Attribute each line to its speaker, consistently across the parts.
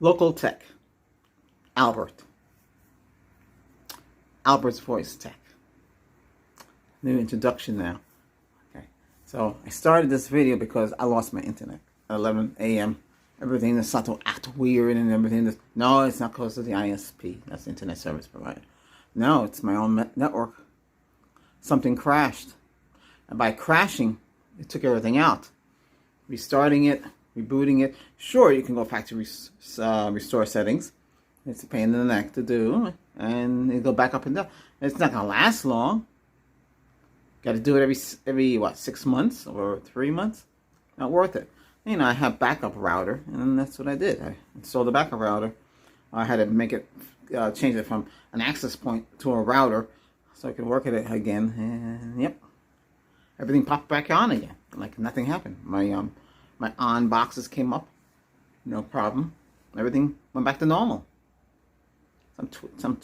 Speaker 1: Local Tech, Albert. Albert's Voice Tech. New introduction now. Okay, so I started this video because I lost my internet at 11 a.m. Everything is started to act weird and everything. No, it's not because of the ISP. That's the internet service provider. No, it's my own network. Something crashed. And by crashing, it took everything out. Restarting it, rebooting it. Sure, you can go factory restore settings. It's a pain in the neck to do. And you go back up and down. It's not going to last long. Got to do it every what, 6 months or 3 months? Not worth it. You know, I have backup router, and that's what I did. I installed a backup router. I had to make it, change it from an access point to a router so I could work at it again. And yep, everything popped back on again, like nothing happened. My on boxes came up, no problem. Everything went back to normal. Some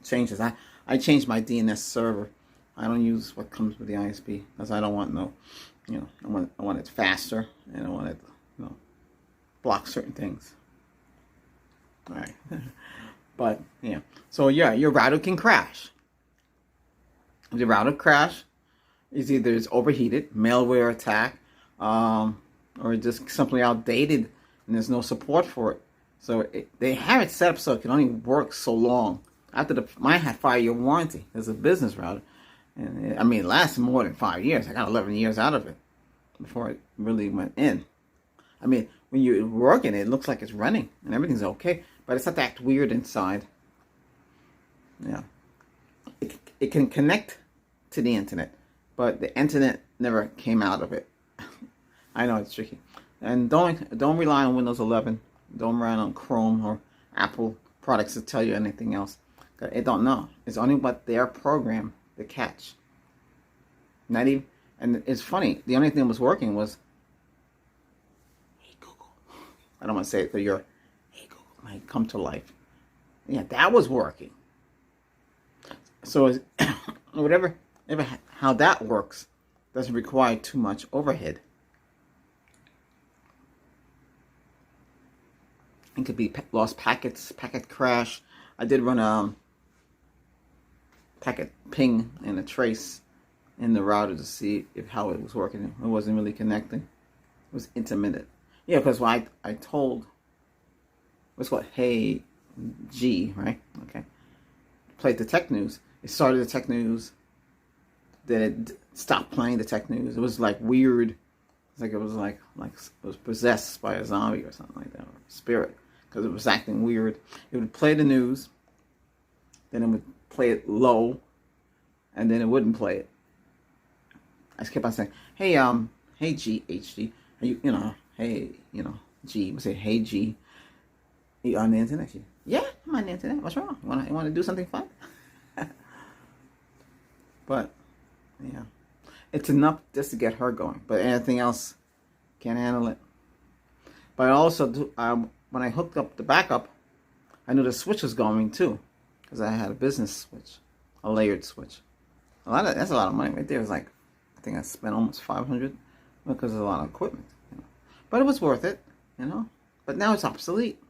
Speaker 1: changes. I changed my DNS server. I don't use what comes with the ISP because I don't want no, you know, I want it faster, and I want it, you know, block certain things. All right, but yeah. So yeah, your router can crash. The router crash is either it's overheated, malware attack, or just simply outdated, and there's no support for it. So they have it set up so it can only work so long. After mine had 5-year warranty. It's a business router. And I mean, it lasted more than 5 years. I got 11 years out of it before it really went in. I mean, when you're working, it looks like it's running and everything's okay, but it's not that weird inside. Yeah, it can connect to the internet, but the internet never came out of it. I know it's tricky. And don't rely on Windows 11. Don't rely on Chrome or Apple products to tell you anything else. It don't know. It's only what their program to catch. Not even, and it's funny, the only thing that was working was, hey Google. I don't want to say it, but your hey Google might come to life. Yeah, that was working. So how that works doesn't require too much overhead. It could be lost packets, packet crash. I did run a packet ping and a trace in the router to see how it was working. It wasn't really connecting. It was intermittent. Yeah, because when I told, what's what, hey G, right? Okay. Played the tech news. It started the tech news. Then it stopped playing the tech news. It was like weird. It's like it was like it was possessed by a zombie or something like that, or a spirit, because it was acting weird. It would play the news, then it would play it low, and then it wouldn't play it. I just kept on saying, "Hey, hey G, HD, are you know, hey, you know, G." We say, "Hey G, are you on the internet?" She, "Yeah, I'm on the internet. What's wrong? You want to do something fun?" But yeah, it's enough just to get her going. But anything else can't handle it. But also, when I hooked up the backup, I knew the switch was going too, because I had a business switch, a layered switch. That's a lot of money right there. It's like, I think I spent almost $500 because of a lot of equipment. You know. But it was worth it, you know. But now it's obsolete.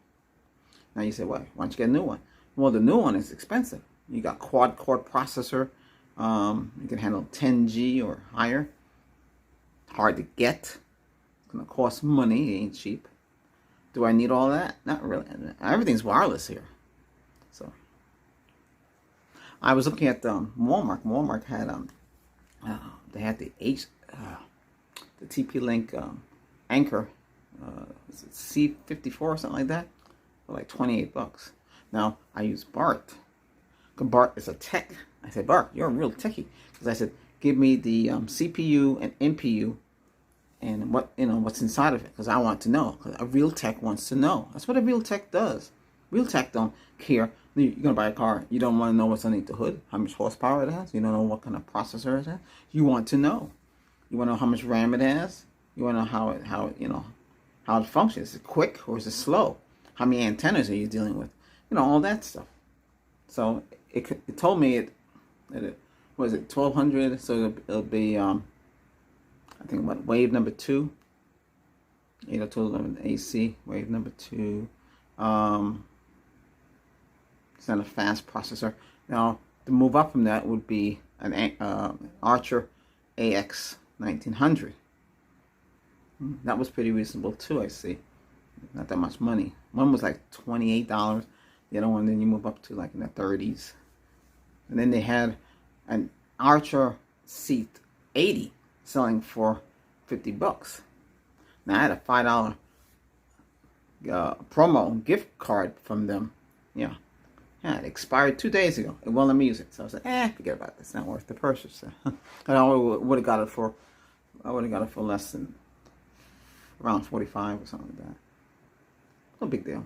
Speaker 1: Now you say, why don't you get a new one? Well, the new one is expensive. You got quad-core processor. You can handle 10G or higher. Hard to get. It's going to cost money. It ain't cheap. Do I need all that? Not really. Everything's wireless here. So I was looking at Walmart. Walmart had they had the TP-Link Anchor C54 or something like that for like $28. Now I use Bart. Bart is a tech. I said, Bart, you're a real techie, because I said, give me the CPU and NPU and what's inside of it, because I want to know. Because a real tech wants to know. That's what a real tech does. Real tech don't care. You're gonna buy a car. You don't want to know what's underneath the hood, how much horsepower it has. You don't know what kind of processor it has. You want to know. You want to know how much RAM it has. You want to know how it functions. Is it quick or is it slow? How many antennas are you dealing with? You know, all that stuff. So it told me it was it 1200. So it'll be I think what, wave number 2. 802.11 AC, wave number 2, It's not a fast processor. Now, to move up from that would be an Archer AX 1900. That was pretty reasonable too, I see. Not that much money. One was like $28. The other one, then you move up to like in the 30s. And then they had an Archer Seat 80 selling for $50. Now I had a $5 promo gift card from them. Yeah, it expired 2 days ago. It won't let me use it, so I was like, forget about it. It's not worth the purchase. I would have got it for, less than around 45 or something like that. No big deal.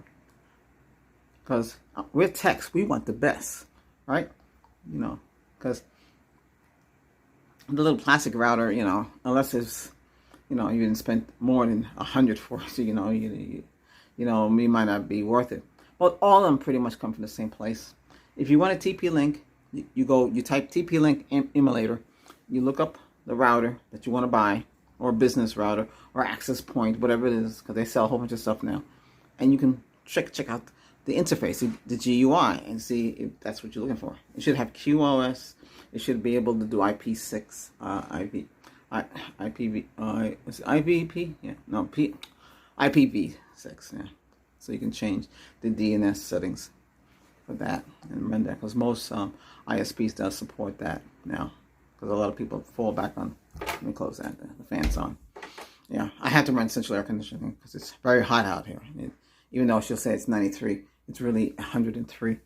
Speaker 1: Because we're techs, we want the best, right? You know, because the little plastic router, you know, unless it's, you know, you didn't spend more than $100 for it, so you know, you might not be worth it. Well, all of them pretty much come from the same place. If you want a TP-Link, you type TP-Link emulator, you look up the router that you want to buy, or a business router, or access point, whatever it is, because they sell a whole bunch of stuff now, and you can check out the interface, the GUI, and see if that's what you're looking for. It should have QoS. It should be able to do IP6, IPv6, yeah, no, IPv6, yeah. So you can change the DNS settings for that and run that, because most ISPs does support that now, because a lot of people fall back on. Let me close that. The fan's on. Yeah, I had to run central air conditioning because it's very hot out here. Even though she'll say it's 93, it's really 103.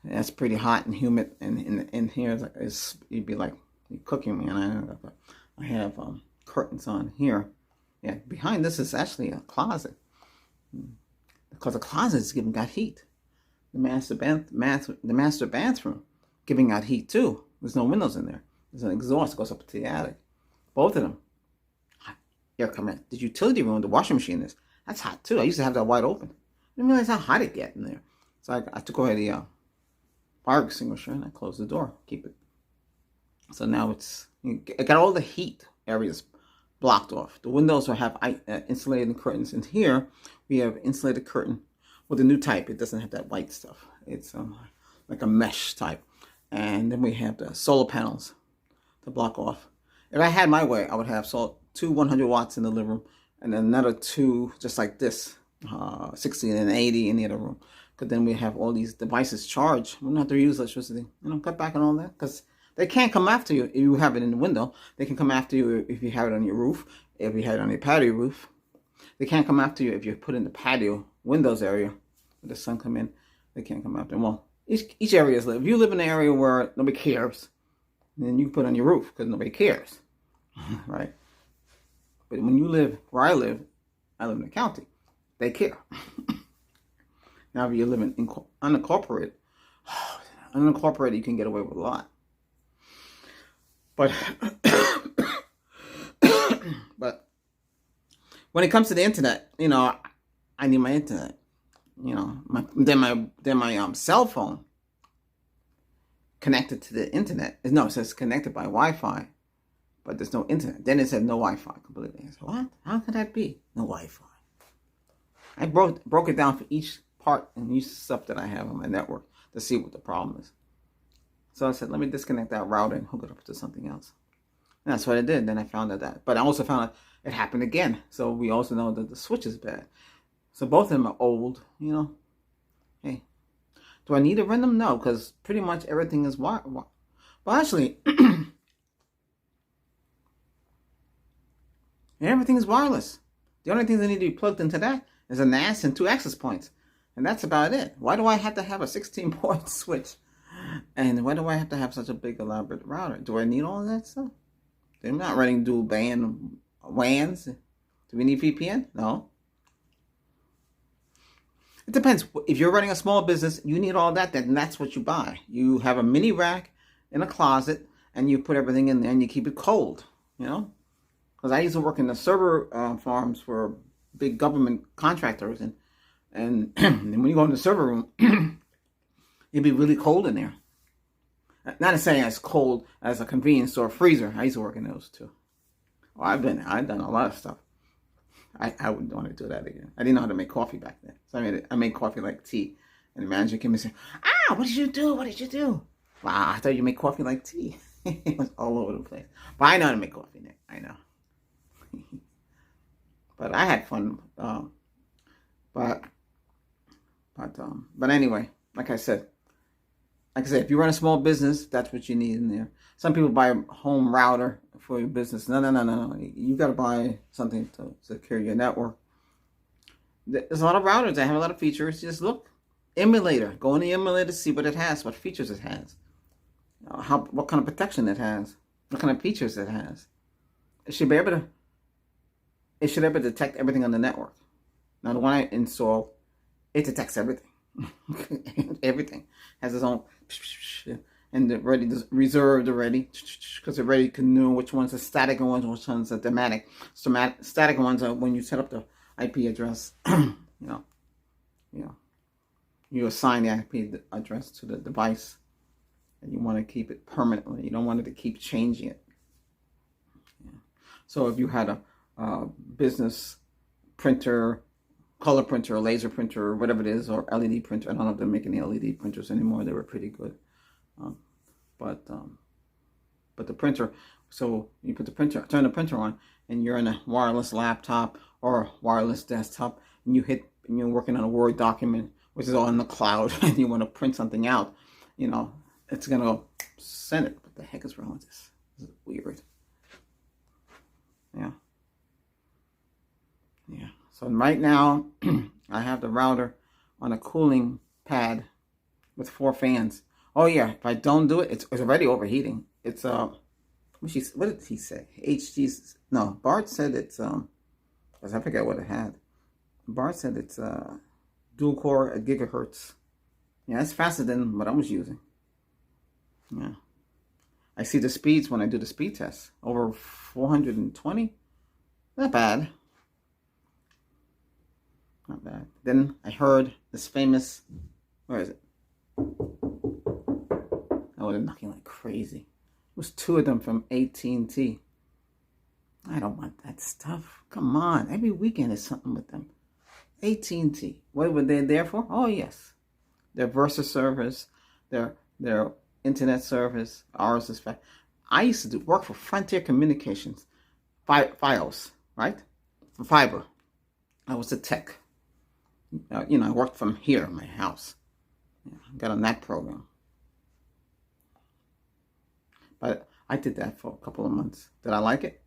Speaker 1: And that's pretty hot and humid. And in here, you'd be like you're cooking me. And I have curtains on here. Yeah, behind this is actually a closet, because the closet is giving out heat. The master bathroom giving out heat too. There's no windows in there. There's an exhaust that goes up to the attic. Both of them. Air coming in. The utility room, the washing machine is. That's hot too. I used to have that wide open. I didn't realize how hot it get in there. So I took away the fire extinguisher and I closed the door. Keep it. So now it got all the heat areas blocked off. The windows will have insulated curtains. And here we have insulated curtain with a new type. It doesn't have that white stuff. It's like a mesh type. And then we have the solar panels to block off. If I had my way, I would have two 100 watts in the living room and another two just like this, 60 and 80 in the other room. Because then we have all these devices charged. We don't have to use electricity. Cut back on all that. Because they can't come after you if you have it in the window. They can come after you if you have it on your roof, if you have it on your patio roof. They can't come after you if you put in the patio windows area. When the sun come in, they can't come after. Well, each area is lit. If you live in an area where nobody cares, then you can put it on your roof because nobody cares, right? But when you live where I live in the county, they care. Now, if you live in unincorporated, you can get away with a lot. But but when it comes to the internet, I need my internet. Then my cell phone connected to the internet. No, it says connected by Wi-Fi, but there's no internet. Then it said no Wi-Fi completely. I said, what? How could that be? No Wi-Fi. I broke it down for each part and each stuff that I have on my network to see what the problem is. So I said, let me disconnect that router and hook it up to something else. And that's what I did. Then I found out that. But I also found out it happened again. So we also know that the switch is bad. So both of them are old, Hey, do I need to rent them? No, because pretty much everything is wired. Well, actually, everything is wireless. The only thing that need to be plugged into that is a NAS and 2 access points. And that's about it. Why do I have to have a 16-port switch? And why do I have to have such a big elaborate router? Do I need all of that stuff? They're not running dual band WANs. Do we need VPN? No. It depends. If you're running a small business, you need all that, then that's what you buy. You have a mini rack in a closet, and you put everything in there, and you keep it cold, Because I used to work in the server farms for big government contractors, and when you go in the server room, it'd be really cold in there. Not saying as cold as a convenience store freezer. I used to work in those too. I've done a lot of stuff. I wouldn't want to do that again. I didn't know how to make coffee back then. So I made coffee like tea. And the manager came and said, "Ah, what did you do? What did you do?" Wow, I thought you made coffee like tea. It was all over the place. But I know how to make coffee, Nick. I know. But I had fun. But anyway, like I said, if you run a small business, that's what you need in there. Some people buy a home router for your business. No. You got to buy something to secure your network. There's a lot of routers that have a lot of features. Just look. Emulator. Go in the emulator, see what it has, what features it has. What kind of protection it has. What kind of features it has. It should be able to detect everything on the network. Now, the one I installed, it detects everything. Everything has its own, and reserved already, because it already can know which ones are static and which ones are dynamic. Static ones are when you set up the IP address. You assign the IP address to the device, and you want to keep it permanently. You don't want it to keep changing it. Yeah. So if you had a business printer, color printer, or laser printer, or whatever it is, or LED printer. I don't know if they're making the LED printers anymore. They were pretty good. But the printer, so you put the printer, turn the printer on, and you're in a wireless laptop or wireless desktop, and you're working on a Word document, which is all in the cloud, and you want to print something out, it's going to send it. What the heck is wrong with this? This is weird. Yeah. So right now, I have the router on a cooling pad with 4 fans. Oh yeah, if I don't do it, it's already overheating. It's what did he say? Bart said it's because I forget what it had. Bart said it's dual core at gigahertz. Yeah, it's faster than what I was using. Yeah, I see the speeds when I do the speed test over 420. Not bad. Not bad. Then I heard this famous, where is it? Oh, they're knocking like crazy. It was 2 of them from AT&T. I don't want that stuff. Come on. Every weekend is something with them. AT&T. What were they there for? Oh, yes. Their Versa service, their internet service, ours is fast. I used to work for Frontier Communications. Fios, right? For fiber. I was a tech. I worked from here in my house. Got on that program. But I did that for a couple of months. Did I like it?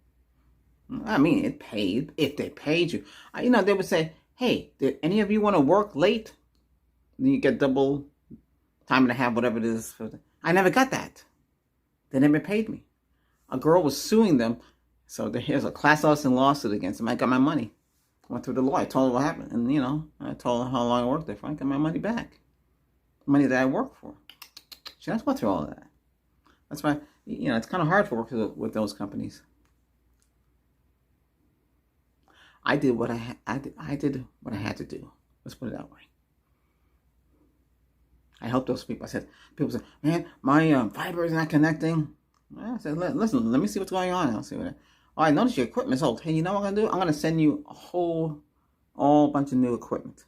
Speaker 1: I mean, it paid. If they paid you. They would say, "Hey, did any of you want to work late? Then you get double time and a half, whatever it is." I never got that. They never paid me. A girl was suing them. So here's a class action lawsuit against them. I got my money. Went through the law. I told her what happened. And, I told her how long I worked there for. I got my money back. Money that I worked for. She has to go through all of that. That's why, it's kind of hard to work with those companies. I did what I did what I had to do. Let's put it that way. I helped those people. People said, "Man, my fiber is not connecting." I said, "Listen, let me see what's going on. I'll see what." I noticed your equipment's old. Hey, you know what I'm gonna do? I'm gonna send you all bunch of new equipment.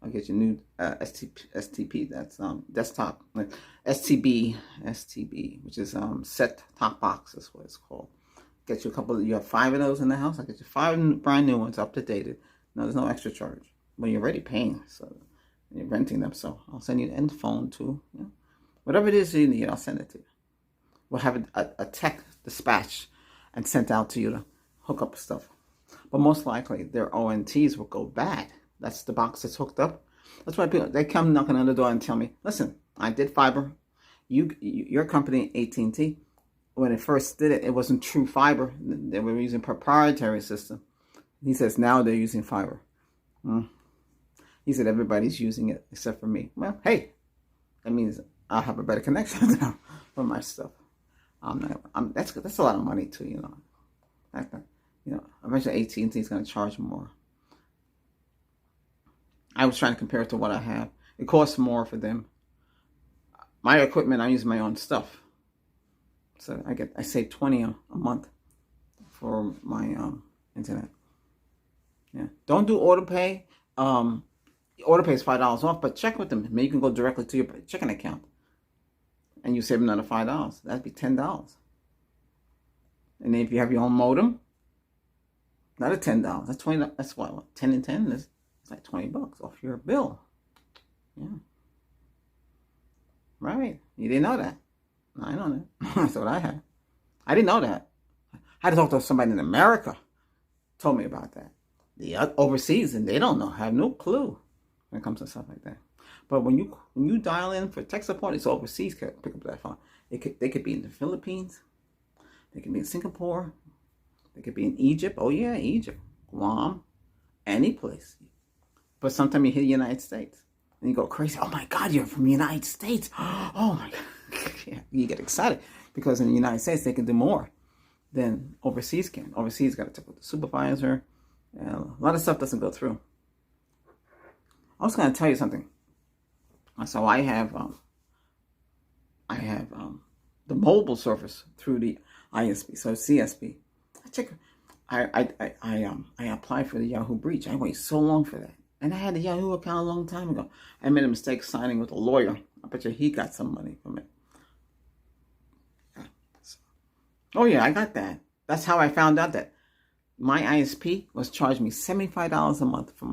Speaker 1: I'll get you new STP. That's desktop STB, which is set top box. That's what it's called. Get you a couple. You have 5 of those in the house. I'll get you 5 brand new ones, up to date. No, there's no extra charge. Well, you're already paying, so you're renting them. So I'll send you an phone too. Whatever it is you need, I'll send it to you. We'll have a tech dispatch and sent out to you to hook up stuff. But most likely their ONTs will go bad. That's the box that's hooked up. That's why they come knocking on the door and tell me, "Listen, I did fiber. Your company, AT&T, when it first did it, it wasn't true fiber. They were using proprietary system." He says now they're using fiber. He said everybody's using it except for me. Well, hey, that means I'll have a better connection now for my stuff. That's a lot of money too, Eventually AT&T is going to charge more. I was trying to compare it to what I have. It costs more for them. My equipment, I use my own stuff, so I save $20 a month for my internet. Yeah. Don't do auto pay. Auto pay is $5 off, but check with them. Maybe you can go directly to your checking account, and you save another $5. That'd be $10. And then if you have your own modem, another $10. That's $20. That's what 10 and 10 is. It's like $20 off your bill. Yeah. Right. You didn't know that. I know that. That's what I had. I didn't know that. I had to talk to somebody in America. Told me about that. The overseas, and they don't know, have no clue when it comes to stuff like that. But when you dial in for tech support, it's overseas. Can pick up that phone. They could be in the Philippines. They could be in Singapore. They could be in Egypt. Oh yeah, Egypt, Guam, any place. But sometimes you hit the United States and you go crazy. Oh my God, you're from the United States. Oh my God. Yeah, you get excited because in the United States they can do more than overseas can. Overseas got to talk with the supervisor. And a lot of stuff doesn't go through. I was going to tell you something. So I have the mobile service through the ISP, so CSP. I applied for the Yahoo breach. I waited so long for that, and I had the Yahoo account a long time ago. I made a mistake signing with a lawyer. I bet you he got some money from it. Oh yeah, I got that. That's how I found out that my ISP was charging me $75 a month for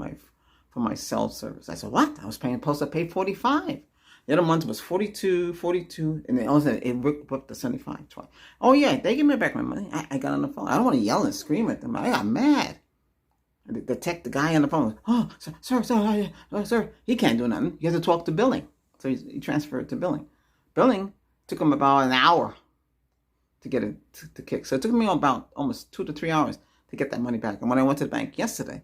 Speaker 1: my cell service. I said, what? I was supposed to pay $45. The other month was $42, and then also it ripped up to $75 twice. Oh yeah, they give me back my money. I got on the phone. I don't want to yell and scream at them. I got mad. The guy on the phone was, oh, sir, he can't do nothing. He has to talk to billing. So he transferred it to billing. Billing took him about an hour to get it to kick. So it took me about almost 2 to 3 hours to get that money back. And when I went to the bank yesterday,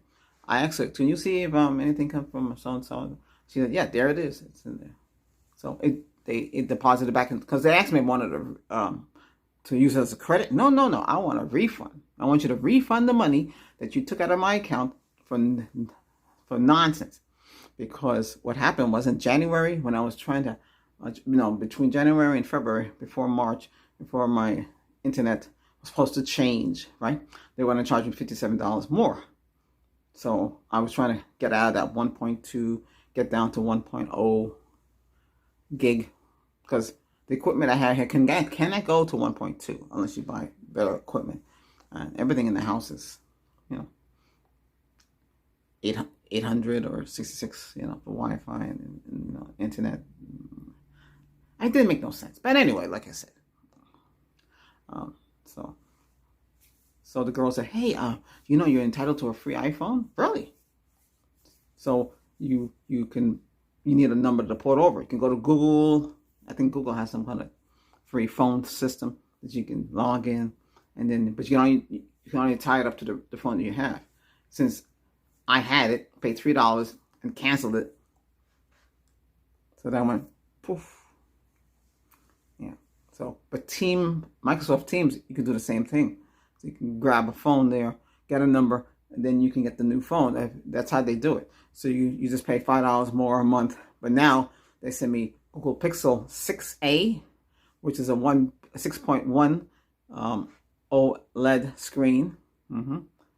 Speaker 1: I asked her, can you see if anything comes from so-and-so? She said, yeah, there it is. It's in there. So it deposited back in, because they asked me if I wanted to use it as a credit. No. I want a refund. I want you to refund the money that you took out of my account for nonsense. Because what happened was in January, when I was trying to, between January and February, before March, before my internet was supposed to change, right? They were going to charge me $57 more. So I was trying to get out of that 1.2, get down to 1.0 gig, because the equipment I have here cannot go to 1.2 unless you buy better equipment. Everything in the house is, 800 or 66, for Wi-Fi and internet. It didn't make no sense. But anyway, like I said, so the girl said, hey, you're entitled to a free iPhone? Really? So you need a number to port over. You can go to Google. I think Google has some kind of free phone system that you can log in, but you can only tie it up to the phone that you have. Since I had it, paid $3 and canceled it, so that went poof. Yeah. So, but Microsoft Teams, you can do the same thing. So you can grab a phone there, get a number, and then you can get the new phone. That's how they do it. So you just pay $5 more a month. But now they send me Google Pixel 6a, which is a 6.1 OLED screen.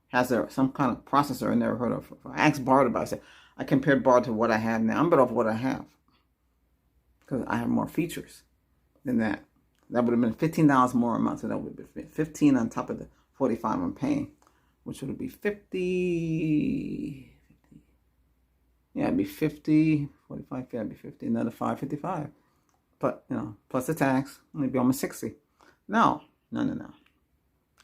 Speaker 1: Has some kind of processor I never heard of. I asked Bart about it. I said, I compared Bart to what I have now. I'm better off what I have, because I have more features than that. That would have been $15 more a month. So that would have been $15 on top of the $45 I'm paying, which would be 50. Yeah, it'd be 50, 45, yeah, it'd be 50, another 5, 55. But, plus the tax, it'd be almost 60. No.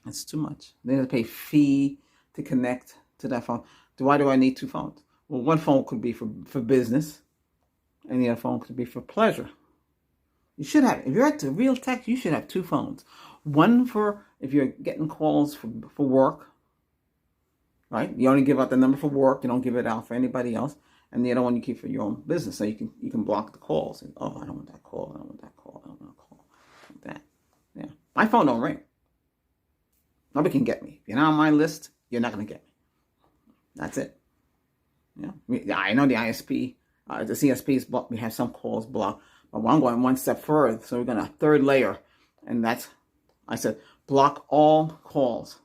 Speaker 1: It's too much. They have to pay fee to connect to that phone. Why do I need 2 phones? Well, one phone could be for business, and the other phone could be for pleasure. You should have, if you're at the Real Tech, you should have 2 phones. One for if you're getting calls for work, right? You only give out the number for work. You don't give it out for anybody else. And the other one you keep for your own business, so you can block the calls. And, oh, I don't want that call. I don't want that call. I don't want that call. Like that. Yeah. My phone don't ring. Nobody can get me. If you're not on my list, you're not going to get me. That's it. Yeah. I know the ISP, the CSP is blocked. We have some calls blocked. But I'm going one step further. So we're going to a third layer. And I said, block all calls.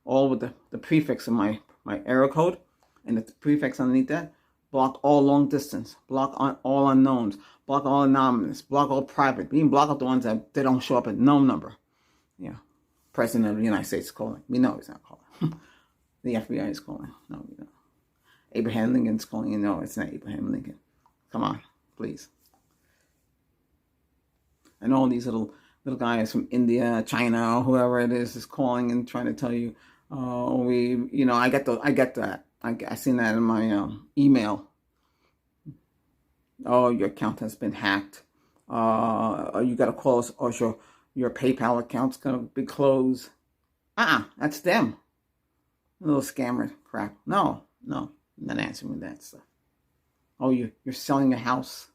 Speaker 1: All with the prefix of my my error code, and the prefix underneath that. Block all long distance. Block on all unknowns. Block all anonymous. Block all private. Even block out the ones that they don't show up at no number. Yeah. President of the United States is calling. We know he's not calling. The FBI is calling. No, we don't. Abraham Lincoln's calling. You know, it's not Abraham Lincoln. Come on, please. And all these little guys from India, China, or whoever it is calling and trying to tell you, I get that. I seen that in my email. Oh, your account has been hacked. You got to call us, or your PayPal account's gonna be closed. That's them. Little scammer crap. No, I'm not answering that stuff. Oh, you're selling your house.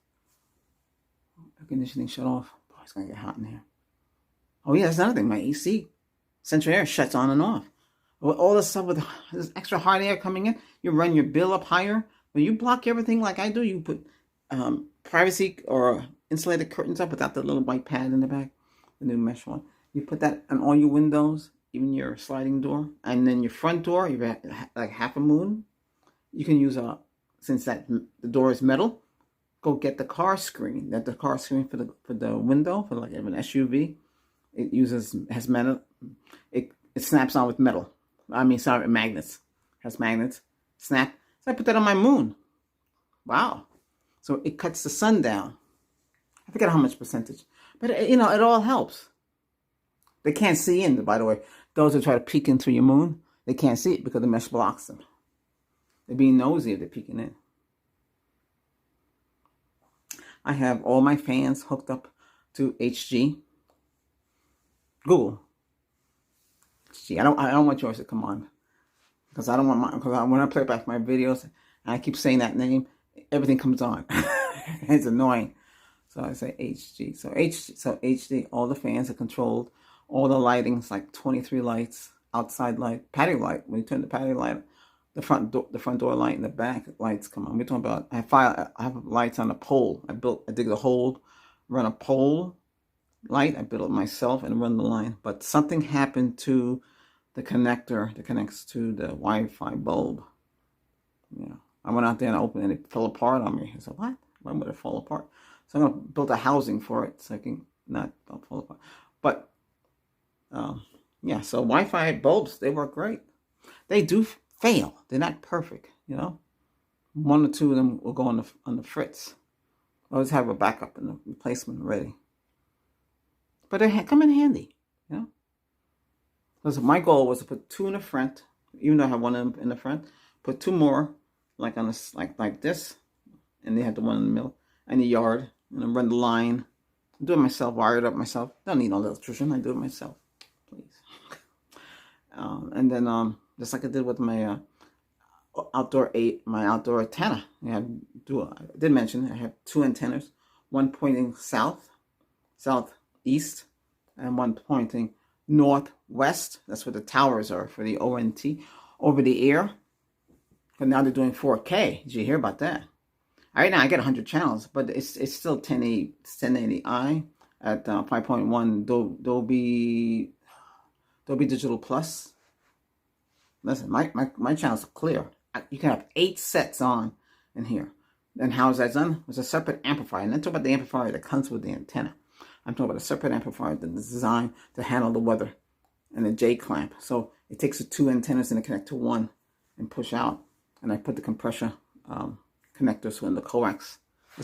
Speaker 1: Air conditioning shut off. Boy, it's gonna get hot in here. Oh yeah, that's another thing. My AC, central air shuts on and off. All this stuff with this extra hot air coming in, you run your bill up higher. When you block everything like I do, you put privacy or insulated curtains up without the little white pad in the back, the new mesh one. You put that on all your windows, even your sliding door, and then your front door. You have like half a moon. You can use since the door is metal. Go get the car screen. The car screen for the window for like an SUV. It has metal. It snaps on with metal. Magnets. Has magnets. Snap. So I put that on my moon. Wow. So it cuts the sun down. I forget how much percentage. But, it all helps. They can't see in, by the way. Those who try to peek in through your moon, they can't see it because the mesh blocks them. They're being nosy if they're peeking in. I have all my fans hooked up to HG. Google. HG. I don't want yours to come on. Because I don't want mine. Because when I play back my videos, and I keep saying that name, everything comes on. It's annoying. So I say HG. So HD, all the fans are controlled. All the lighting's like 23 lights, outside light, patio light. When you turn the patio light, the front door light and the back lights come on. We're talking about I have lights on a pole. I dig the hole, run a pole light. I built it myself and run the line. But something happened to the connector that connects to the Wi-Fi bulb. Yeah. I went out there and opened it, and it fell apart on me. I said, what? Why would it fall apart? So I'm going to build a housing for it so I can not fall apart. But, yeah, so Wi-Fi bulbs, they work great. They do fail. They're not perfect, One or two of them will go on the fritz. Always have a backup and a replacement ready. But they come in handy, Because my goal was to put two in the front, even though I have one in the front, put two more, like on this, like this, and they had the one in the middle, and the yard, and then run the line. Do it myself, wire it up myself. Don't need no electrician. I do it myself, please. And then just like I did with my outdoor antenna. I did mention I have two antennas, one pointing southeast, and one pointing northwest. That's where the towers are for the ONT, over the air. But now they're doing 4K. Did you hear about that? Right now I get 100 channels, but it's still 1080i at 5.1 Dolby Digital Plus. Listen, my channels are clear. You can have 8 sets on in here. And how is that done? With a separate amplifier. And I'm talking about the amplifier that comes with the antenna. I'm talking about a separate amplifier that is designed to handle the weather and a J clamp. So it takes the two antennas and they connect to one and push out. And I put the compressor connectors in the coax. The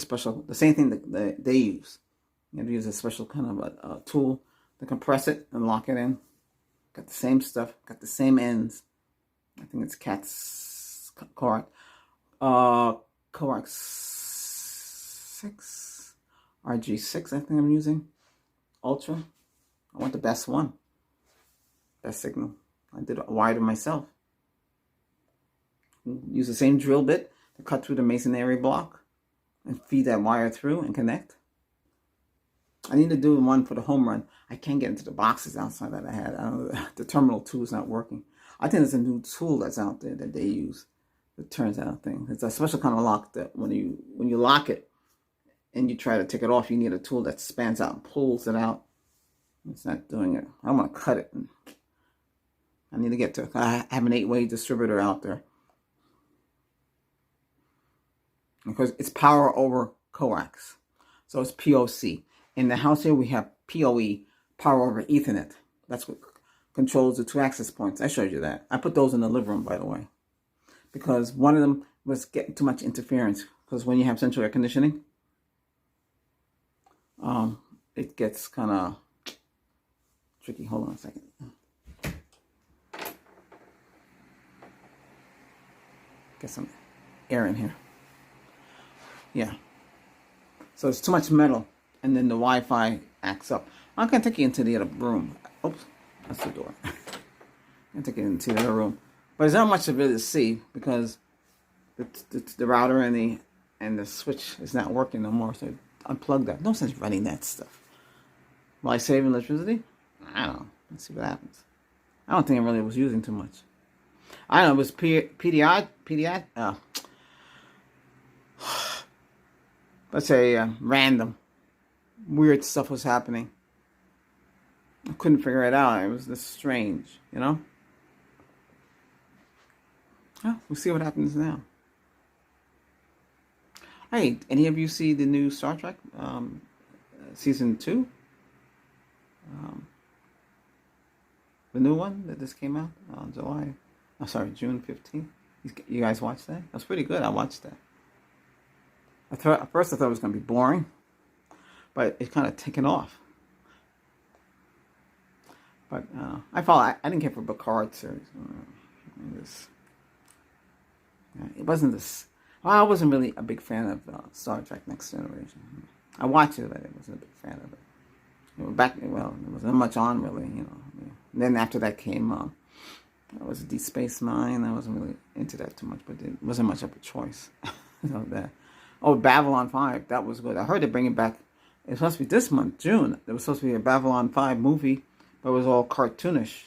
Speaker 1: same thing that they use. You have to use a special kind of a tool to compress it and lock it in. Got the same stuff. Got the same ends. I think it's CAT's coax. Coax 6. RG6 I think I'm using. Ultra. I want the best one. Best signal. I did a wider myself. Use the same drill bit to cut through the masonry block and feed that wire through and connect. I need to do one for the home run. I can't get into the boxes outside that I had. I don't know, the terminal 2 is not working. I think there's a new tool that's out there that they use that turns out thing. It's a special kind of lock that when you lock it and you try to take it off, you need a tool that spans out and pulls it out. It's not doing it. I want to cut it and I need to get to it. I have an 8-way distributor out there. Because it's power over coax. So it's POC. In the house here, we have PoE, power over Ethernet. That's what controls the 2 access points. I showed you that. I put those in the living room, by the way. Because one of them was getting too much interference. Because when you have central air conditioning, it gets kind of tricky. Hold on a second. Get some air in here. Yeah. So it's too much metal, and then the Wi-Fi acts up. I'm going to take you into the other room. Oops, that's the door. I'm going to take you into the other room. But there's not much of it to see because the router and the switch is not working no more. So unplug that. No sense running that stuff. Will I save electricity? I don't know. Let's see what happens. I don't think I really was using too much. I don't know. It was let's say random, weird stuff was happening. I couldn't figure it out. It was this strange, you know? Well, we'll see what happens now. Hey, any of you see the new Star Trek season 2? The new one that just came out on June 15th. You guys watched that? That's pretty good. I watched that. At first I thought it was going to be boring, but it's kind of taken off. But I didn't care for Picard series. It wasn't this. Well, I wasn't really a big fan of Star Trek Next Generation. I watched it, but I wasn't a big fan of it. There wasn't much on really, you know. And then after that came, it was Deep Space Nine. I wasn't really into that too much, but it wasn't much of a choice. Babylon 5, that was good. I heard they're bringing back. It was supposed to be this month, June. There was supposed to be a Babylon 5 movie, but it was all cartoonish.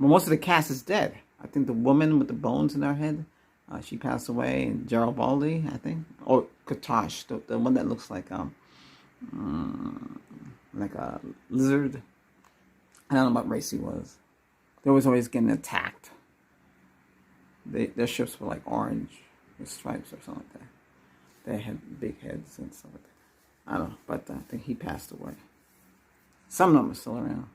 Speaker 1: But most of the cast is dead. I think the woman with the bones in her head, she passed away. And Gerald Baldy, I think, or Katash, the one that looks like a lizard. I don't know what race he was. They was always getting attacked. Their ships were like orange with stripes or something like that. They had big heads and stuff like that. I don't know, but I think he passed away. Some of them are still around.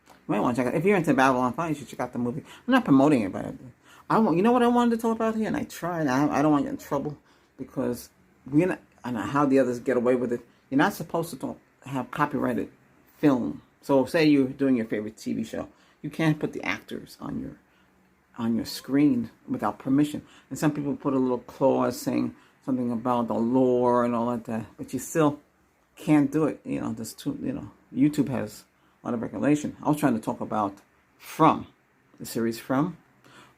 Speaker 1: You might want to check out. If you're into Babylon 5, you should check out the movie. I'm not promoting it, but you know what I wanted to talk about here, and I tried. I don't want to get in trouble because I don't know how the others get away with it. You're not supposed to have copyrighted film. So say you're doing your favorite TV show, you can't put the actors on your screen without permission. And some people put a little clause saying something about the lore and all that, but you still can't do it. You know, YouTube has a lot of regulation. I was trying to talk about From, the series From,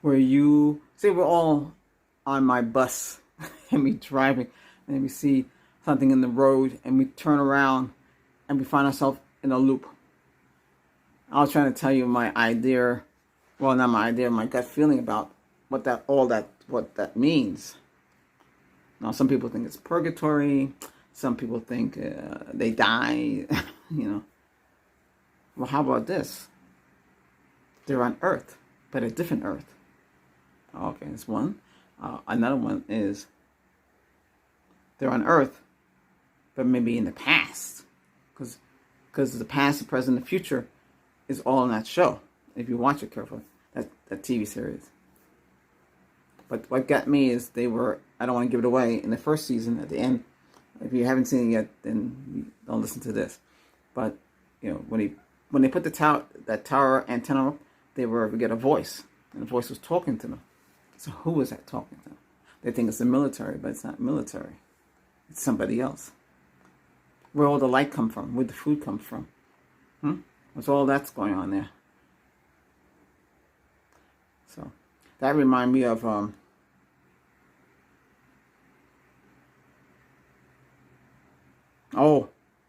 Speaker 1: where you say we're all on my bus and we driving and we see something in the road and we turn around and we find ourselves in a loop. I was trying to tell you my idea, well, not my idea, my gut feeling about what that means. Now, some people think it's purgatory. Some people think they die, you know. Well, how about this? They're on Earth, but a different Earth. Okay, that's one. Another one is they're on Earth, but maybe in the past. Because the past, the present, the future is all in that show. If you watch it carefully, that TV series. But what got me is I don't want to give it away, in the first season, at the end, if you haven't seen it yet, then don't listen to this. But, you know, when they put that tower antenna up, we get a voice, and the voice was talking to them. So who was that talking to them? They think it's the military, but it's not military. It's somebody else. Where all the light come from? Where the food comes from? What's all that's going on there? So that reminded me of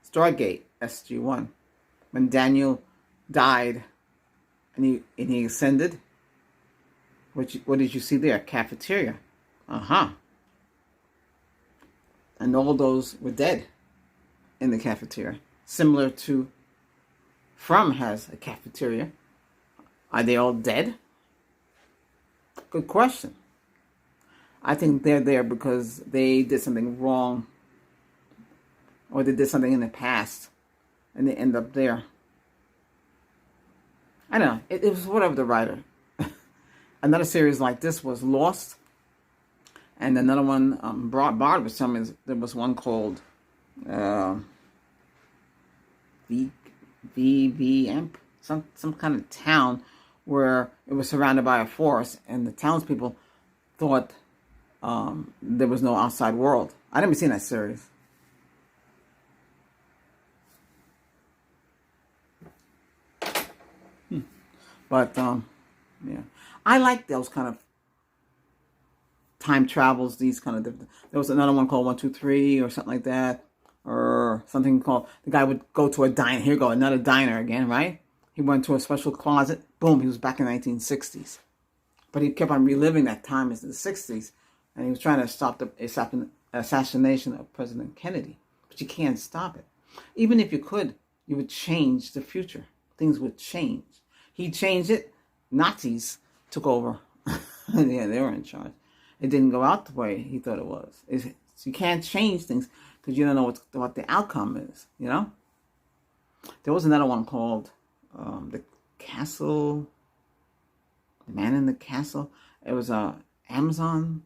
Speaker 1: Stargate SG-1, when Daniel died and he ascended. What did you see there? Cafeteria. And all those were dead in the cafeteria. Similar to From has a cafeteria Are they all dead? Good question. I think they're there because they did something wrong, or they did something in the past, and they end up there. I don't know. It was whatever the writer. Another series like this was Lost, and another one Bard was telling me there was one called VVM, some kind of town where it was surrounded by a forest, and the townspeople thought there was no outside world. I never seen that series. But yeah, I like those kind of time travels. These kind of different. There was another one called 123 or something like that, or something called the guy would go to a diner. Here we go, another diner again, right? He went to a special closet. Boom, he was back in the 1960s. But he kept on reliving that time as the 60s, and he was trying to stop the assassination of President Kennedy. But you can't stop it. Even if you could, you would change the future. Things would change. He changed it. Nazis took over. Yeah, they were in charge. It didn't go out the way he thought it was. You can't change things because you don't know what the outcome is, you know? There was another one called The Castle, The Man in the Castle. It was a Amazon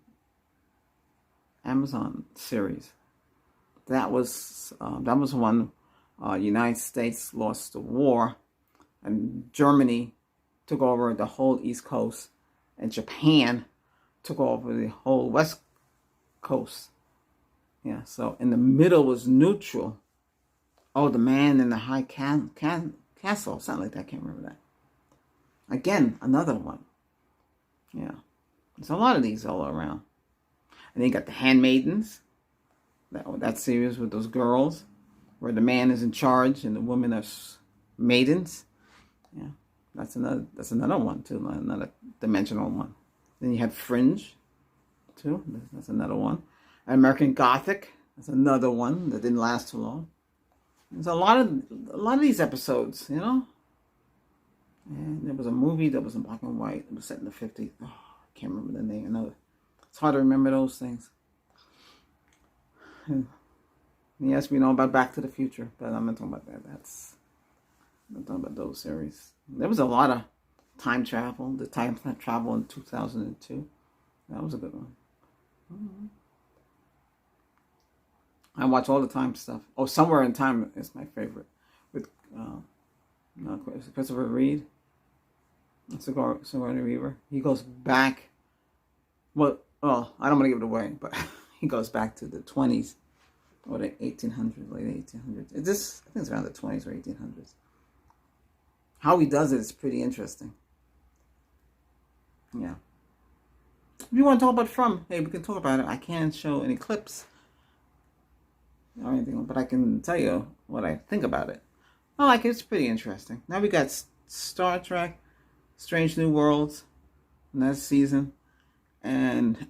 Speaker 1: series. That was one. United States lost the war, and Germany took over the whole East Coast, and Japan took over the whole West Coast. Yeah, so in the middle was neutral. Oh, The Man in the High Castle, something like that. I can't remember that. Again, another one. Yeah, there's a lot of these all around. And then you got The Handmaidens. That series with those girls, where the man is in charge and the women are maidens. Yeah, that's another one too, another dimensional one. Then you had Fringe, too. That's another one. American Gothic. That's another one that didn't last too long. There's a lot of these episodes, you know. And there was a movie that was in black and white. It was set in the 50s. Oh, I can't remember the name. I know it's hard to remember those things. And yes, we know about Back to the Future, but I'm not talking about that. I'm not talking about those series. There was a lot of time travel. The time travel in 2002. That was a good one. Mm-hmm. I watch all the time stuff. Oh, Somewhere in Time is my favorite. With Christopher Reeve. Sigourney Weaver. He goes back. Well, I don't want to give it away, but he goes back to the 20s or the 1800s, late 1800s. I think it's around the 20s or 1800s. How he does it is pretty interesting. Yeah. If you want to talk about From, hey, we can talk about it. I can't show any clips or anything, but I can tell you what I think about it. I like it. It's pretty interesting. Now we got Star Trek, Strange New Worlds, next season, and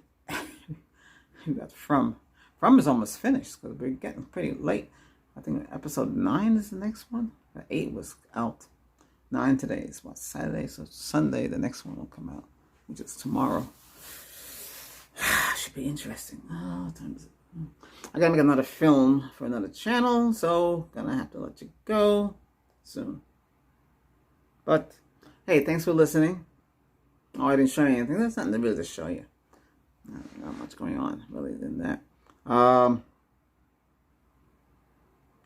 Speaker 1: we got From. From is almost finished because we're getting pretty late. I think episode 9 is the next one. 8 was out. 9 today is what, Saturday, so Sunday the next one will come out, which is tomorrow. Should be interesting. Oh, what time is it? I gotta make another film for another channel, so gonna have to let you go soon. But hey, thanks for listening. Oh, I didn't show you anything. There's nothing really to show you. Not much going on really than that.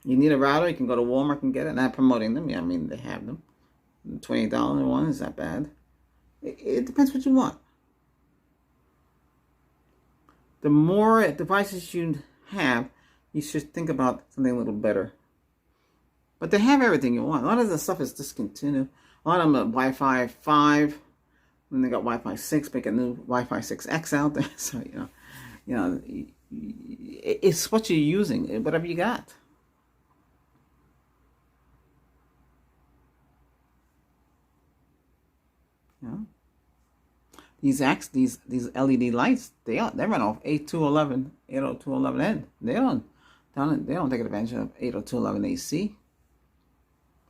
Speaker 1: You need a router, you can go to Walmart and get it. Not promoting them. Yeah, I mean they have them. $28 one is that bad? It depends what you want. The more devices you have, you should think about something a little better. But they have everything you want. A lot of the stuff is discontinued. A lot of them are Wi-Fi 5. Then they got Wi-Fi 6. Make a new Wi-Fi 6X out there. So you know, it's what you're using. Whatever you got. Yeah. These LED lights, they run off 802.11n. They don't take advantage of 802.11 AC.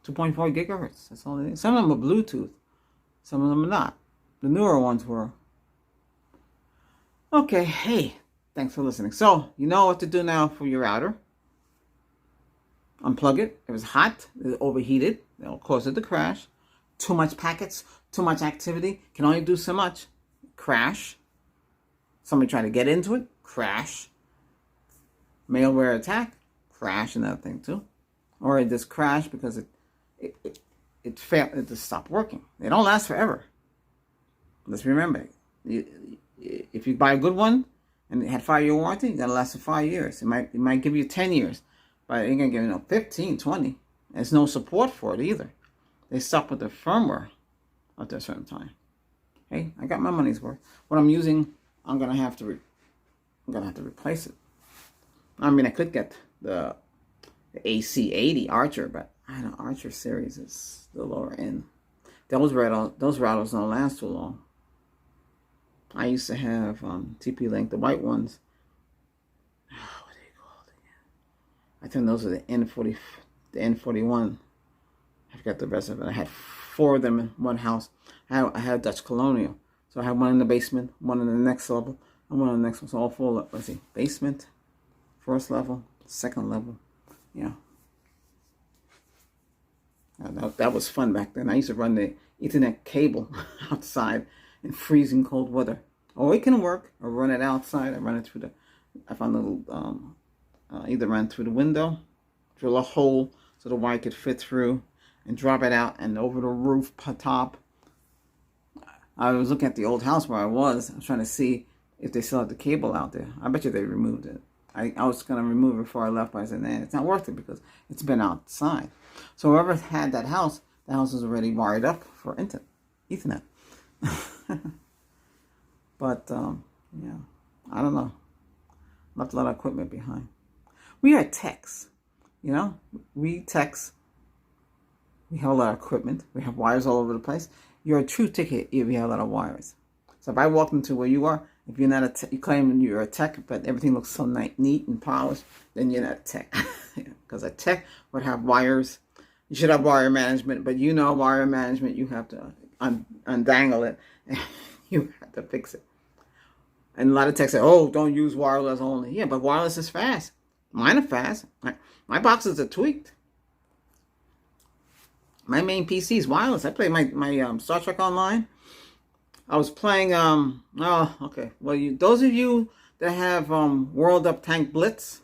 Speaker 1: 2.4 gigahertz. That's all it is. Some of them are Bluetooth. Some of them are not. The newer ones were. Okay, hey, thanks for listening. So, you know what to do now for your router. Unplug it. It was hot. It overheated. It'll cause it to crash. Too much packets, too much activity. Can only do so much. Crash. Somebody trying to get into it. Crash. Malware attack. Crash, another thing too. Or it just crashed because it failed. It just stopped working. They don't last forever. Let's remember, if you buy a good one and it had 5-year warranty, it's gonna last for 5 years. It might give you 10 years, but it ain't gonna give you 15, 20. There's no support for it either. They stop with the firmware at a certain time. Hey, I got my money's worth. What I'm using, I'm gonna have to replace it. I mean, I could get the AC80 Archer, but I know Archer series is the lower end. Those routers don't last too long. I used to have TP-Link, the white ones. Oh, what are they called again? I think those are the N40, the N41. I forgot the rest of it. I had 4 of them in one house. I had a Dutch Colonial. So I had one in the basement, one in the next level, and one in the next one. So all 4, let's see, basement, first level, second level. Yeah. That was fun back then. I used to run the Ethernet cable outside in freezing cold weather. Oh, it can work. I run it outside. I run it through I found a little, either run through the window, drill a hole so the wire could fit through, and drop it out and over the roof top. I was looking at the old house where I was trying to see if they still had the cable out there. I bet you they removed it. I was going to remove it before I left, but I said, nah, it's not worth it because it's been outside. So whoever had that house, the house was already wired up for Ethernet. But, yeah, I don't know. Left a lot of equipment behind. We are techs, you know. We techs, we have a lot of equipment. We have wires all over the place. You're a true tech if you have a lot of wires. So if I walked into where you are, if you're not you claim you're a tech, but everything looks so neat and polished, then you're not a tech. Because a tech would have wires. You should have wire management, but you know wire management, you have to undangle it. And you have to fix it. And a lot of techs say, oh, don't use wireless only. Yeah, but wireless is fast. Mine are fast. My boxes are tweaked. My main PC is wireless. I play my Star Trek Online. I was playing, oh, okay. Well, those of you that have World Up Tank Blitz,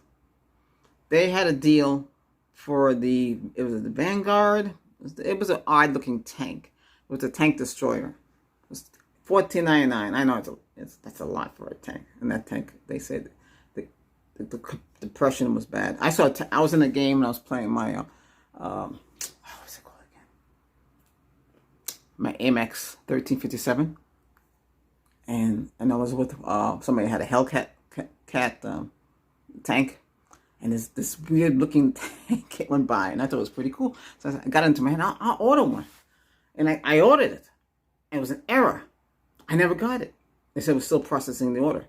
Speaker 1: they had a deal for it was the Vanguard. It was an odd looking tank. It was a tank destroyer. It was $14.99. I know that's a lot for a tank. And that tank, they said the depression was bad. I was in a game and I was playing my, what's it called again? My Amex 1357. And I was with somebody had a Hellcat tank, and this weird looking tank went by, and I thought it was pretty cool. So I got into my head, I'll order one, and I ordered it. It was an error. I never got it. They said it was still processing the order.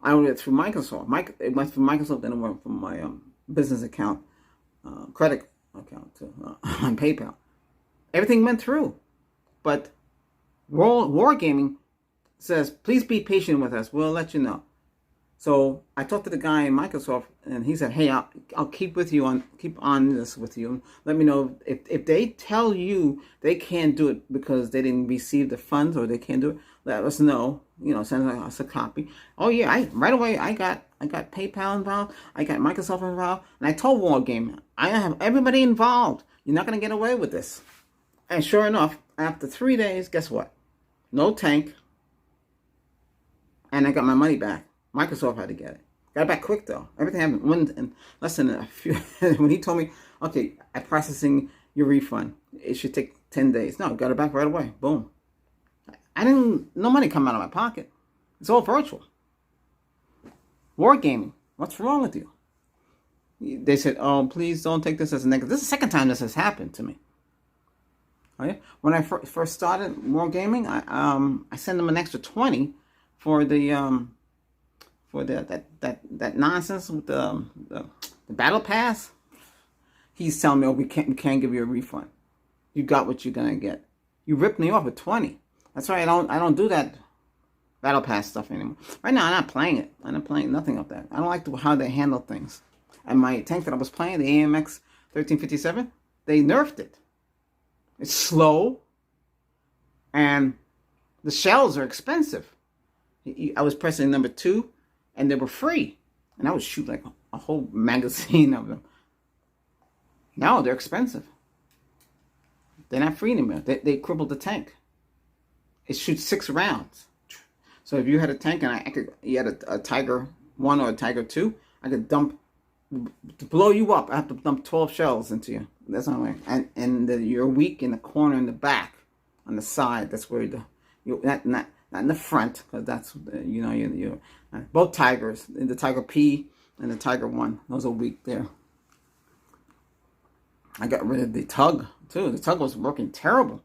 Speaker 1: I ordered it through Microsoft. It went from Microsoft, then it went from my business account, credit account to on PayPal. Everything went through, but Wargaming says, please be patient with us. We'll let you know. So I talked to the guy in Microsoft, and he said, hey, I'll keep on this with you. Let me know if they tell you they can't do it because they didn't receive the funds or they can't do it. Let us know. You know, send us a copy. Oh yeah, right away I got PayPal involved. I got Microsoft involved, and I told Wargaming, I have everybody involved. You're not gonna get away with this. And sure enough, after 3 days, guess what? No tank. And I got my money back. Microsoft had to get it. Got it back quick though. Everything happened in less than a few. When he told me, okay, I'm processing your refund. It should take 10 days. No, got it back right away. Boom. No money come out of my pocket. It's all virtual. Wargaming. What's wrong with you? They said, oh, please don't take this as a negative. This is the second time this has happened to me. Oh, yeah? When I first started Wargaming, I sent them an extra 20 for that nonsense with the battle pass. He's telling me, oh, we can't give you a refund. You got what you're gonna get. You ripped me off with 20. That's why I don't do that Battle Pass stuff anymore. Right now, I'm not playing it. I'm not playing nothing of that. I don't like how they handle things. And my tank that I was playing, the AMX 1357, they nerfed it. It's slow, and the shells are expensive. I was pressing number 2, and they were free. And I would shoot like a whole magazine of them. Now they're expensive. They're not free anymore. They crippled the tank. It shoots 6 rounds. So if you had a tank and you had a Tiger 1 or a Tiger 2, I could dump, to blow you up, I have to dump 12 shells into you. That's not right. And you're weak in the corner in the back, on the side. That's where you're not in the front, because that's, you're both Tigers, the Tiger P and the Tiger 1, those are weak there. I got rid of the Tug, too. The Tug was working terrible.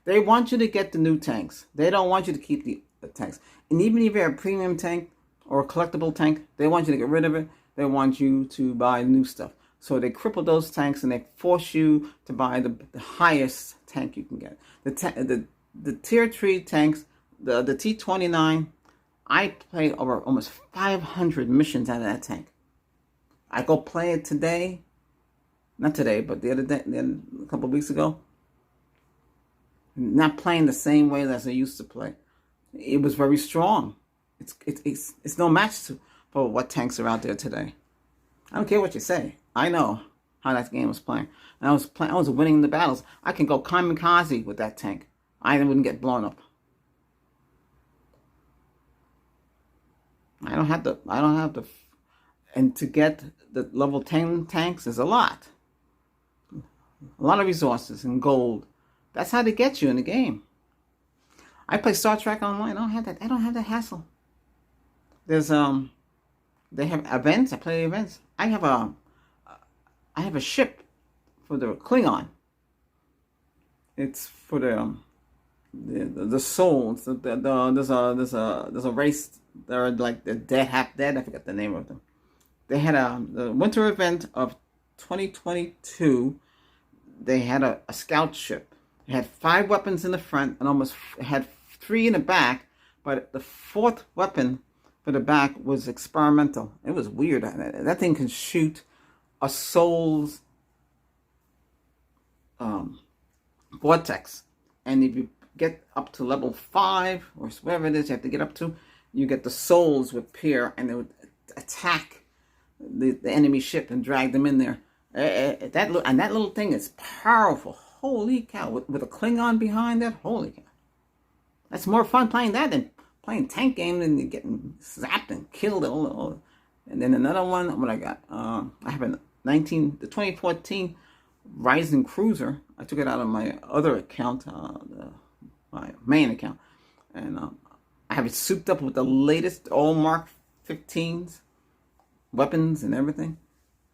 Speaker 1: They want you to get the new tanks. They don't want you to keep the tanks. And even if you have a premium tank or a collectible tank, they want you to get rid of it. They want you to buy new stuff. So they cripple those tanks and they force you to buy the highest tank you can get. The tier 3 tanks, the T29, I played over almost 500 missions out of that tank. I go play it today. Not today, but the other day, a couple of weeks ago. Not playing the same way as I used to play. It was very strong. It's no match for what tanks are out there today. I don't care what you say. I know how that game was playing. And I was winning the battles. I can go kamikaze with that tank. I wouldn't get blown up. I don't have the and to get the level 10 tanks is a lot. A lot of resources and gold. That's how they get you in the game. I play Star Trek Online. I don't have that hassle. There's they have events. I play the events. I have a ship for the Klingon. It's for the souls. There's a race. They're like the dead, half dead. I forget the name of them. They had the winter event of 2022. They had a scout ship. It had 5 weapons in the front and almost had 3 in the back, but the 4th weapon for the back was experimental. It was weird. That thing can shoot a soul's vortex. And if you get up to level 5, or whatever it is you have to get up to, you get the souls would appear and they would attack the enemy ship and drag them in there. That little thing is powerful. Holy cow. With a Klingon behind that, holy cow. That's more fun playing that than playing tank game and getting zapped and killed. And then another one, what I got? I have the 2014 Ryzen Cruiser. I took it out of my other account, my main account. And I have it souped up with the latest all Mark 15s, weapons and everything.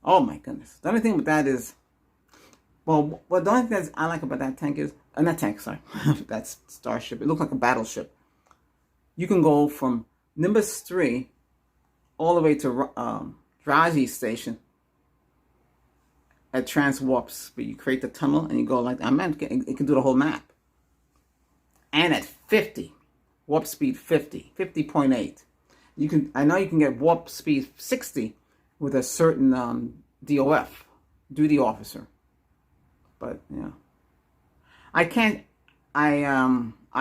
Speaker 1: Oh my goodness. The only thing with that is, the only thing that I like about that tank is, not tank, sorry, that's starship. It looks like a battleship. You can go from Nimbus 3 all the way to Raji Station at transwarp speed. You create the tunnel and you go like that. It can do the whole map. And at 50, warp speed 50.8. I know you can get warp speed 60 with a certain DOF, duty officer. But yeah, I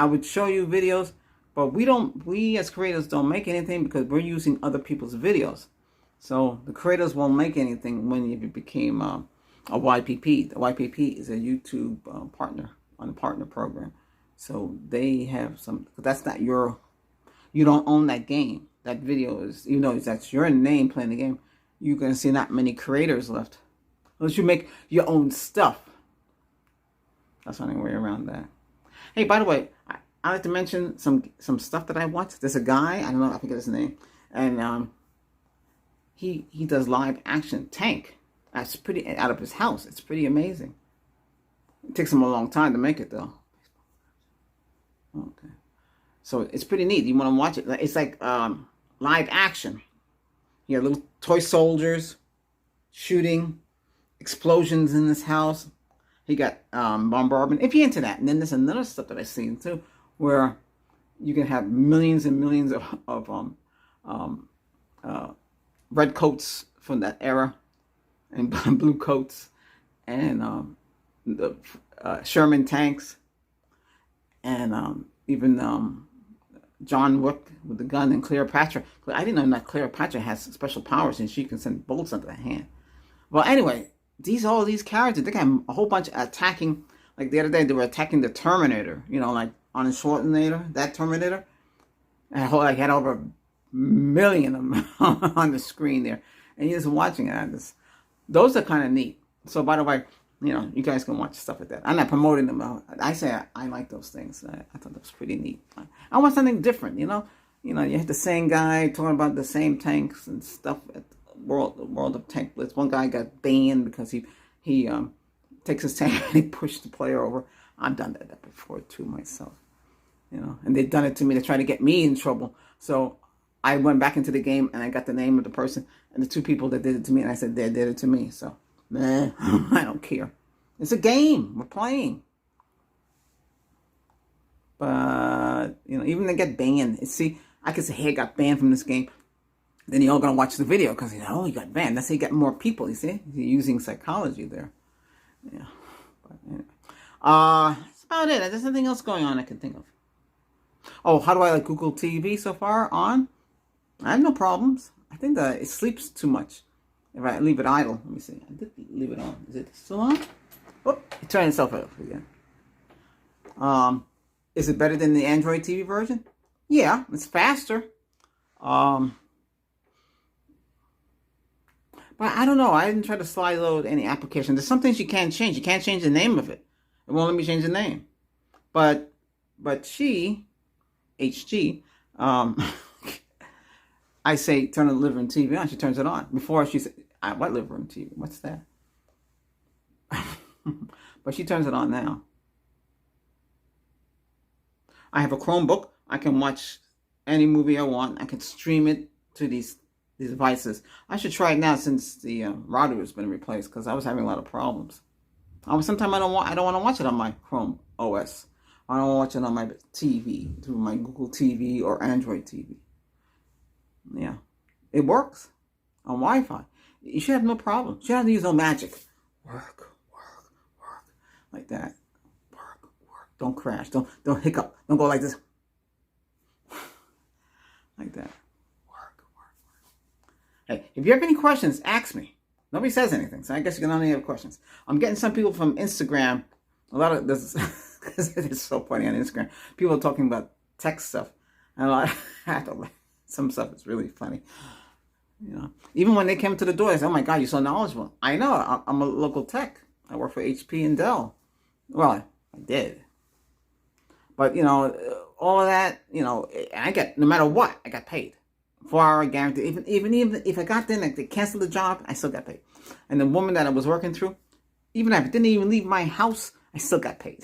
Speaker 1: would show you videos, but we as creators don't make anything because we're using other people's videos. So the creators won't make anything when you became a YPP. The YPP is a YouTube partner on the partner program. So they have that's not you don't own that game. That video is, that's your name playing the game. You're going to see not many creators left. Unless you make your own stuff. That's the only way around that. Hey, by the way, I like to mention some stuff that I watch. There's a guy, I don't know, I forget his name. And he does live action tank. That's pretty, out of his house. It's pretty amazing. It takes him a long time to make it, though. Okay. So it's pretty neat. You want to watch it. It's like live action. You have little toy soldiers shooting, explosions in this house. He got bombardment. If you're into that. And then there's another stuff that I've seen too, where you can have millions and millions of red coats from that era and blue coats and the Sherman tanks and even John Wick with the gun and Cleopatra. But I didn't know that Cleopatra has special powers and she can send bolts under the hand. Well, anyway, all these characters, they got a whole bunch attacking. Like the other day, they were attacking the Terminator. You know, like Arnold Schwarzenegger, that Terminator. And I had over 1 million of them on the screen there, and you're just watching it. Those are kind of neat. So, by the way, you know, you guys can watch stuff like that. I'm not promoting them. I say I like those things. I thought that was pretty neat. I want something different. You know, you have the same guy talking about the same tanks and stuff at the world of Tank Blitz. One guy got banned because he takes his tank and he pushed the player over. I've done that before too myself. You know, and they've done it to me to try to get me in trouble. So I went back into the game and I got the name of the person and the two people that did it to me, and I said they did it to me. So, man, I don't care. It's a game. We're playing. But, you know, even they get banned. See, I could say, hey, I got banned from this game. Then you're all going to watch the video because, oh, he got banned. That's how you get more people, you see? You're using psychology there. Yeah. But anyway. That's about it. There's nothing else going on I can think of. Oh, how do I like Google TV so far? On? I have no problems. I think that it sleeps too much if I leave it idle. Let me see. I did leave it on. Is it still on? Oh, it turned itself off again. Is it better than the Android TV version? Yeah, it's faster. But I don't know. I didn't try to slide load any application. There's some things you can't change. You can't change the name of it. It won't let me change the name. But she, HG, I say turn the living room TV on. She turns it on. Before she said, what living room TV? What's that? But she turns it on now. I have a Chromebook. I can watch any movie I want. I can stream it to these devices. I should try it now since the router has been replaced because I was having a lot of problems. Sometimes I don't want to watch it on my Chrome OS. I don't watch it on my TV through my Google TV or Android TV. Yeah, it works on Wi-Fi. You should have no problem. You should have to use no magic. Work like that. Work. Don't crash. Don't hiccup. Don't go like this. Like that. Work. Hey, if you have any questions, ask me. Nobody says anything, so I guess you can only have questions. I'm getting some people from Instagram. A lot of this, it's so funny on Instagram. People are talking about tech stuff, and a lot. Some stuff is really funny. You know, even when they came to the door, they said, "Oh my God, you're so knowledgeable." I know. I'm a local tech. I work for HP and Dell. Well, I did. But, you know, all of that, you know, I get, no matter what, I got paid. 4-hour guarantee. Even if I got there and they canceled the job, I still got paid. And the woman that I was working through, even if I didn't even leave my house, I still got paid.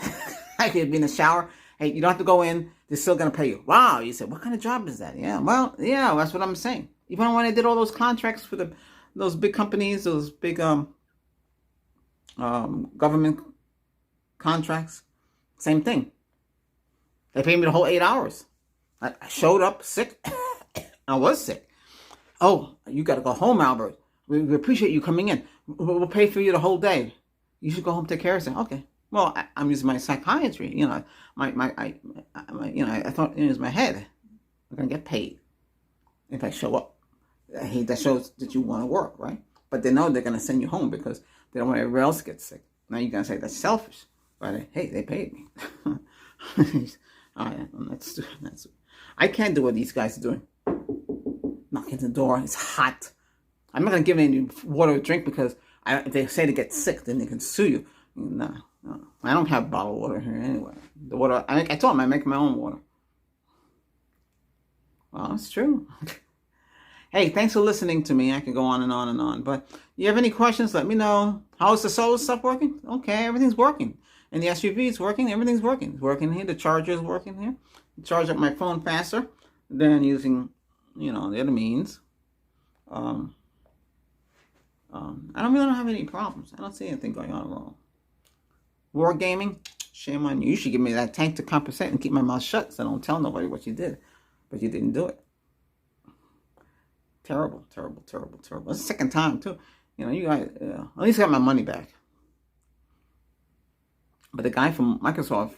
Speaker 1: I could be in the shower. Hey, you don't have to go in. They're still going to pay you. Wow. You said, what kind of job is that? Yeah, well, yeah, that's what I'm saying. Even when I did all those contracts for those big companies, those big government contracts, same thing. They paid me the whole 8 hours. I showed up sick. I was sick. Oh, you got to go home, Albert. We appreciate you coming in. We'll pay for you the whole day. You should go home, take care of yourself. Okay. Well, I'm using my psychiatry. You know, I thought it was my head. I'm gonna get paid if I show up. Hey, that shows that you want to work, right? But they know they're gonna send you home because they don't want everybody else to get sick. Now you're gonna say that's selfish, but hey, they paid me. I can't do what these guys are doing. Knocking the door. It's hot. I'm not gonna give any water to drink because if they say to get sick, then they can sue you. No. I don't have bottled water here anyway. The water, I told them I make my own water. Well, it's true. Hey, thanks for listening to me. I can go on and on and on. But you have any questions, let me know. How's the solar stuff working? Okay, everything's working. And the SUV is working. Everything's working. It's working here. The charger is working here. I charge up my phone faster than using, the other means. I don't have any problems. I don't see anything going on wrong. War gaming, Shame on you. You should give me that tank to compensate and keep my mouth shut so I don't tell nobody what you did. But you didn't do it. Terrible, terrible, terrible, terrible. It's the second time, too. You know, you guys, at least I got my money back. But the guy from Microsoft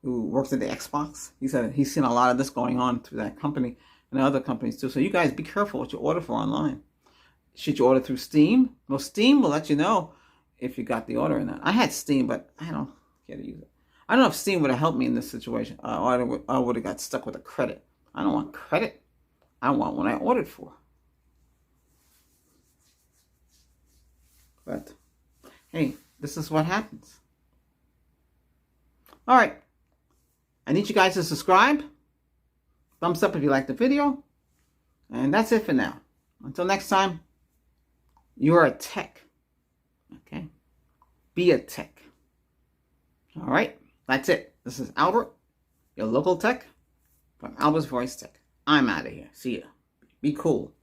Speaker 1: who works at the Xbox, he said he's seen a lot of this going on through that company and other companies, too. So you guys be careful what you order for online. Should you order through Steam? Well, Steam will let you know if you got the order or not. I had Steam, but I don't care to use it. I don't know if Steam would have helped me in this situation. I would have got stuck with a credit. I don't want credit. I want what I ordered for. But, hey, this is what happens. All right. I need you guys to subscribe. Thumbs up if you like the video. And that's it for now. Until next time, you're a tech. Okay? Be a tech. All right? That's it. This is Albert, your local tech from Albert's Voice Tech. I'm out of here. See ya. Be cool.